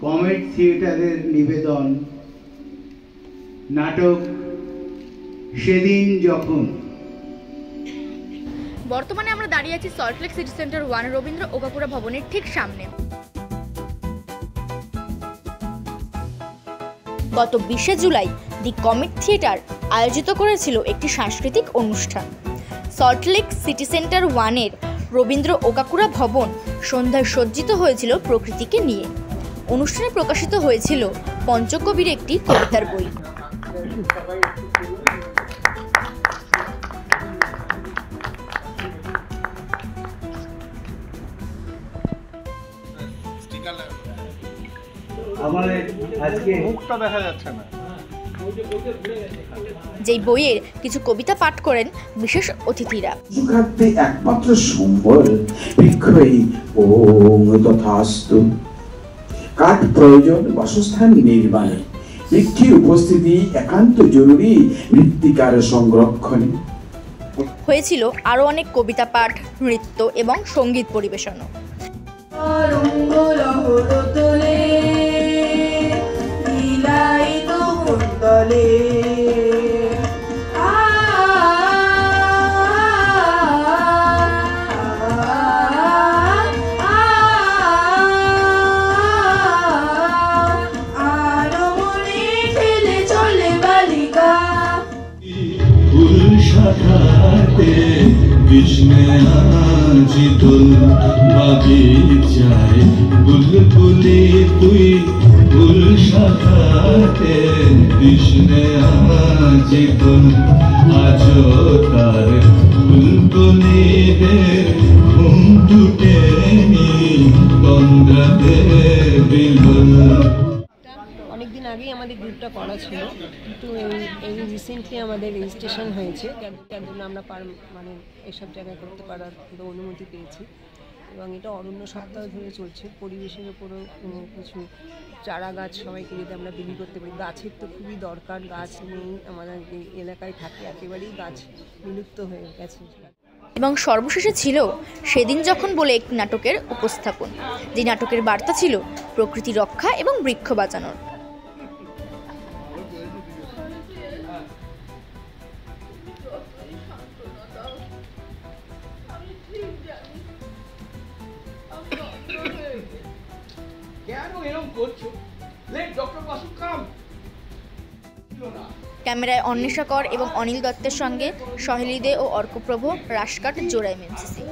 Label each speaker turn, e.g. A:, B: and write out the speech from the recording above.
A: Comet থিয়েটারের নিবেদন নাটক সেদিন যখন।
B: বর্তমানে আমরা দাঁড়িয়ে আছি সল্টলেক সিটি সেন্টার 1 রবীন্দ্র ওকাকুরা ভবনের ঠিক সামনে। গত 20শে জুলাই দি কমেট থিয়েটার আয়োজিত করেছিল একটি সাংস্কৃতিক অনুষ্ঠান। সল্টলেক সিটি সেন্টার 1-এর রবীন্দ্র ওকাকুরা ভবন সন্ধ্যায় সজ্জিত হয়েছিল প্রকৃতিকে নিয়ে। অনুষ্ঠানে প্রকাশিত হয়েছিল পঞ্চকবির একটি কবিতার বই। যেই বইয়ের কিছু কবিতা পাঠ করেন বিশেষ অতিথিরা।
C: একমাত্র সম্বল বৃক্ষই ওম তথাস্তু। কাঠ প্রয়োজন বাসস্থান নির্মাণে, বৃক্ষের উপস্থিতি একান্ত জরুরি মৃত্তিকার সংরক্ষণে।
B: হয়েছিল আরো অনেক কবিতা পাঠ, নৃত্য এবং সঙ্গীত পরিবেশনও।
D: বুলবুলি তুই ফুল শাখাতে কৃষ্ণে আজি তুল আজ তার বুলবুলিদের ঘুম টুটেনি তন্দ্রাতে বিলুল।
E: অনেকদিন আগেই আমাদের গ্রুপটা করা ছিল, কিন্তু এই রিসেন্টলি আমাদের রেজিস্ট্রেশন হয়েছে, যার জন্য আমরা মানে এসব জায়গায় করতে পারার অনুমতি পেয়েছি। এবং এটা অরণ্য সপ্তাহ ধরে চলছে। পরিবেশের ওপরও কিছু চারা গাছ সবাইকে যদি আমরা বিলি করতে পারি। গাছের তো খুবই দরকার, গাছ নেই আমাদের এই এলাকায় থাকে, একেবারেই গাছ বিলুপ্ত হয়ে গেছে।
B: এবং সর্বশেষে ছিল সেদিন যখন বলে একটি নাটকের উপস্থাপন, যে নাটকের বার্তা ছিল প্রকৃতি রক্ষা এবং বৃক্ষ বাঁচানোর। ক্যামেরায় অন্বেষা কর এবং অনিল দত্তের সঙ্গে সহেলি দে ও অর্কপ্রভ, রাশকাট, জোড়াই মেমসিসি।